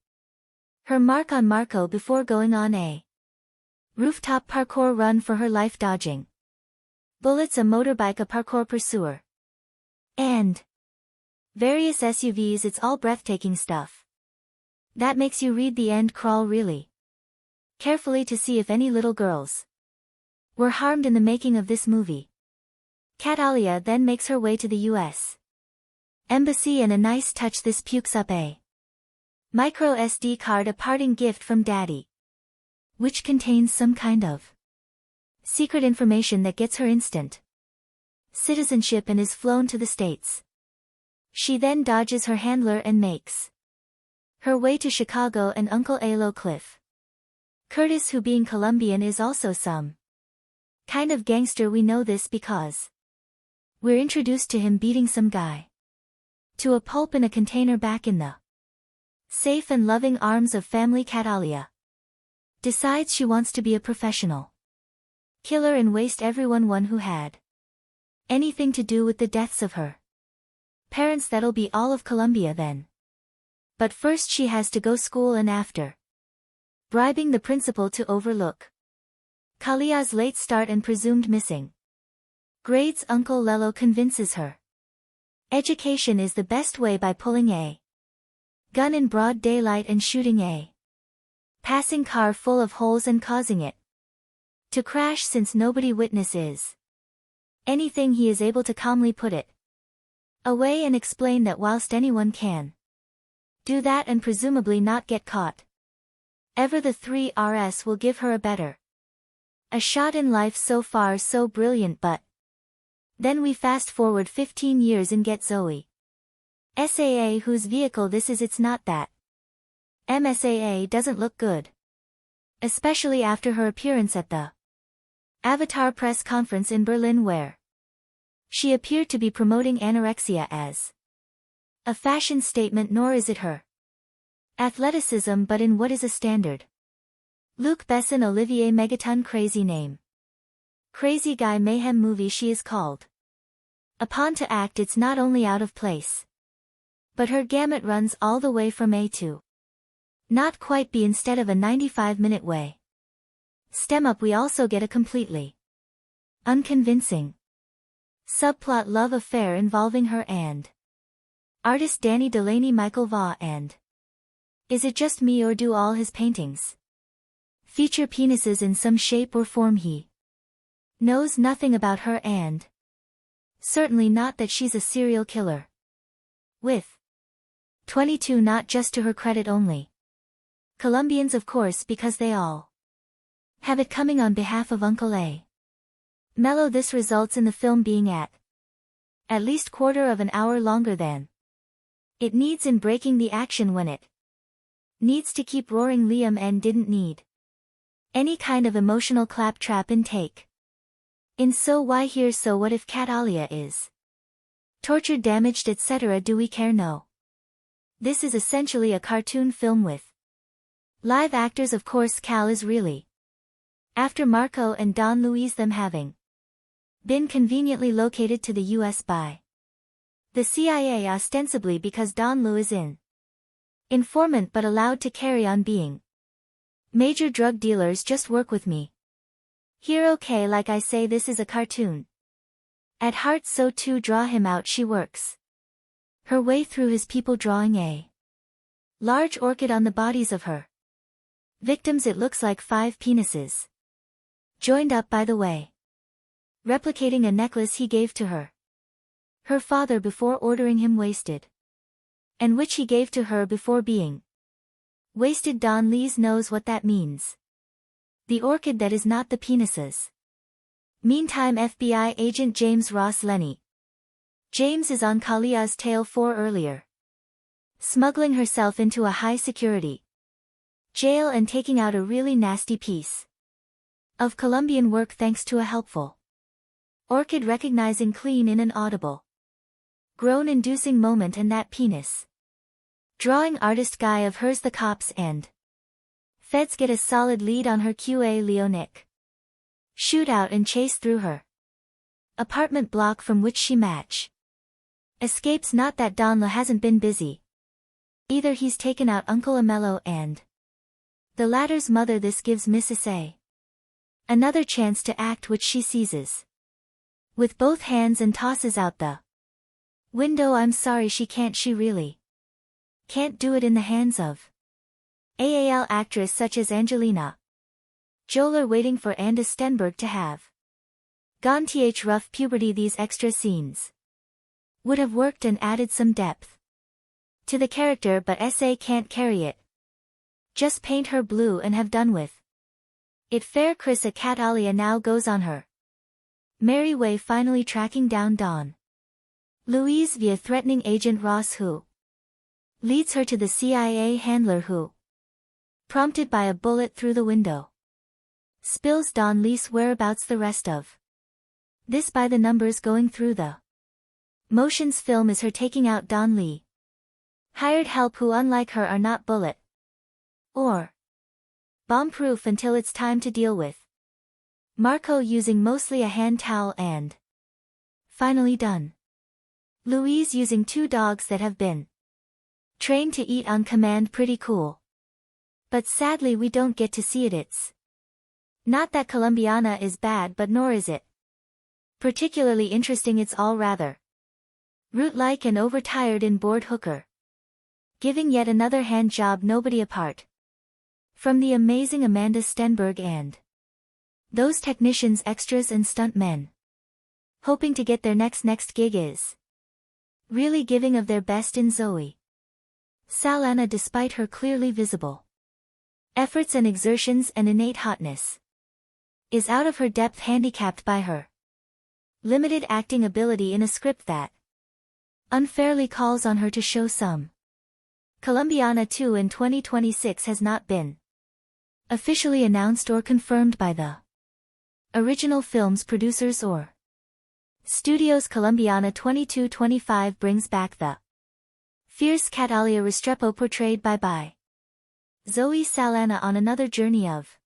her mark on Marco before going on a rooftop parkour run for her life, dodging bullets, a motorbike, a parkour pursuer, and various SUVs. It's all breathtaking stuff that makes you read the end crawl really carefully to see if any little girls were harmed in the making of this movie. Kat Alia then makes her way to the U.S. Embassy, and a nice touch, this pukes up a micro SD card, a parting gift from Daddy, which contains some kind of secret information that gets her instant citizenship and is flown to the States. She then dodges her handler and makes her way to Chicago and Uncle Alo Cliff Curtis, who being Colombian is also some kind of gangster. We know this because we're introduced to him beating some guy to a pulp in a container back in the safe and loving arms of family. Kat Alia decides she wants to be a professional killer and waste everyone one who had anything to do with the deaths of her parents. That'll be all of Colombia then. But first she has to go school, and after bribing the principal to overlook Kalia's late start and presumed missing grades, Uncle Lello convinces her education is the best way by pulling a gun in broad daylight and shooting a passing car full of holes and causing it to crash. Since nobody witnesses anything, he is able to calmly put it away and explain that whilst anyone can do that and presumably not get caught ever, the 3RS will give her a better a shot in life. So far so brilliant, but then we fast forward 15 years and get Zoe Saa, whose vehicle this is. It's not that MSAA doesn't look good, especially after her appearance at the Avatar press conference in Berlin, where she appeared to be promoting anorexia as a fashion statement. Nor is it her athleticism, but in what is a standard Luc Besson Olivier Megaton crazy name. Crazy Guy Mayhem movie she is called upon to act. It's not only out of place, but her gamut runs all the way from A to Not quite be instead of a 95-minute way. Stem up we also get a completely unconvincing subplot love affair involving her and artist Danny Delaney Michael Vaugh and is it just me or do all his paintings feature penises in some shape or form? He knows nothing about her and certainly not that she's a serial killer. With 22 not just to her credit only. Colombians of course because they all have it coming on behalf of Uncle A. Mello. This results in the film being at least quarter of an hour longer than it needs in breaking the action when it needs to keep roaring. Liam and didn't need any kind of emotional claptrap intake. In so why here so what if Cat Alia is tortured, damaged, etc. Do we care? No. This is essentially a cartoon film with live actors. Of course Cal is really after Marco and Don Luis, them having been conveniently located to the US by the CIA ostensibly because Don Lu is in informant but allowed to carry on being major drug dealers. Just work with me here, okay? Like I say, this is a cartoon at heart, so to draw him out she works her way through his people, drawing a large orchid on the bodies of her victims. It looks like 5 penises joined up, by the way, replicating a necklace he gave to her father before ordering him wasted, and which he gave to her before being wasted. Don Lees knows what that means. The orchid that is not the penises. Meantime, FBI agent James Ross Lenny James is on Kalia's tail for earlier smuggling herself into a high-security jail and taking out a really nasty piece of Colombian work thanks to a helpful orchid recognizing clean in an audible groan-inducing moment, and that penis drawing artist guy of hers. The cops and feds get a solid lead on her. QA Leonic shootout and chase through her apartment block from which she escapes. Not that Donla hasn't been busy either. He's taken out Uncle Amello and the latter's mother. This gives Mrs. A another chance to act, which she seizes with both hands and tosses out the window. I'm sorry, she can't. She really can't do it in the hands of AAL actress such as Angelina Jolie. Waiting for Anda Stenberg to have gone th rough puberty. These extra scenes would have worked and added some depth to the character, but SA can't carry it. Just paint her blue and have done with it. Fair. Chris at Cat Alia now goes on her merry way, finally tracking down Don Louise via threatening agent Ross, who leads her to the CIA handler who, prompted by a bullet through the window, spills Don Lee's whereabouts. The rest of this by the numbers going through the motions film is her taking out Don Lee hired help who, unlike her, are not bullet or bomb-proof until it's time to deal with Marco, using mostly a hand towel, and finally done Louise using 2 dogs that have been trained to eat on command. Pretty cool. But sadly we don't get to see it. It's not that Colombiana is bad, but nor is it particularly interesting. It's all rather root-like and overtired and bored. Hooker giving yet another hand job, nobody apart from the amazing Amanda Stenberg and those technicians, extras and stunt men hoping to get their next gig is really giving of their best in Zoe Saldana, despite her clearly visible efforts and exertions and innate hotness, is out of her depth, handicapped by her limited acting ability in a script that unfairly calls on her to show some. Colombiana 2 in 2026 has not been officially announced or confirmed by the original film's producers or studios. Colombiana 2225 brings back the fierce Cat Alia Restrepo portrayed by Zoe Saldana on another journey of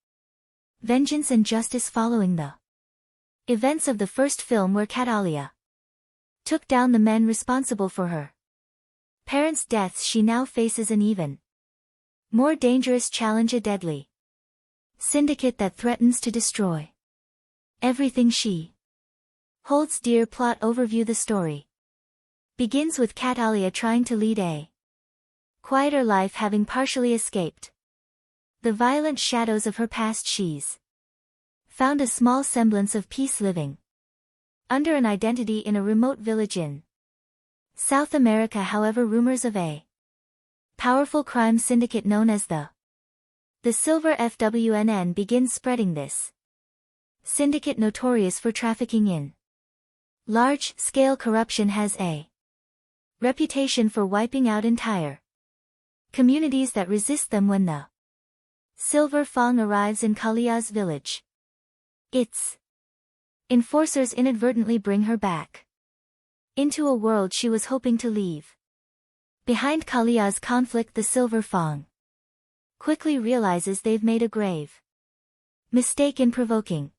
vengeance and justice following the events of the first film, where Cat Alia took down the men responsible for her parents' deaths. She now faces an even More dangerous challenge, a deadly syndicate that threatens to destroy everything she holds dear. Plot overview. The story begins with Catalia trying to lead a quieter life, having partially escaped the violent shadows of her past. She's found a small semblance of peace, living under an identity in a remote village in South America. However, rumors of a powerful crime syndicate known as the Silver FWNN begin spreading. This syndicate, notorious for trafficking in large-scale corruption, has a reputation for wiping out entire communities that resist them. When the Silver Fang arrives in Kalia's village, its enforcers inadvertently bring her back into a world she was hoping to leave behind. Kalia's conflict. The Silver Fang quickly realizes they've made a grave mistake in provoking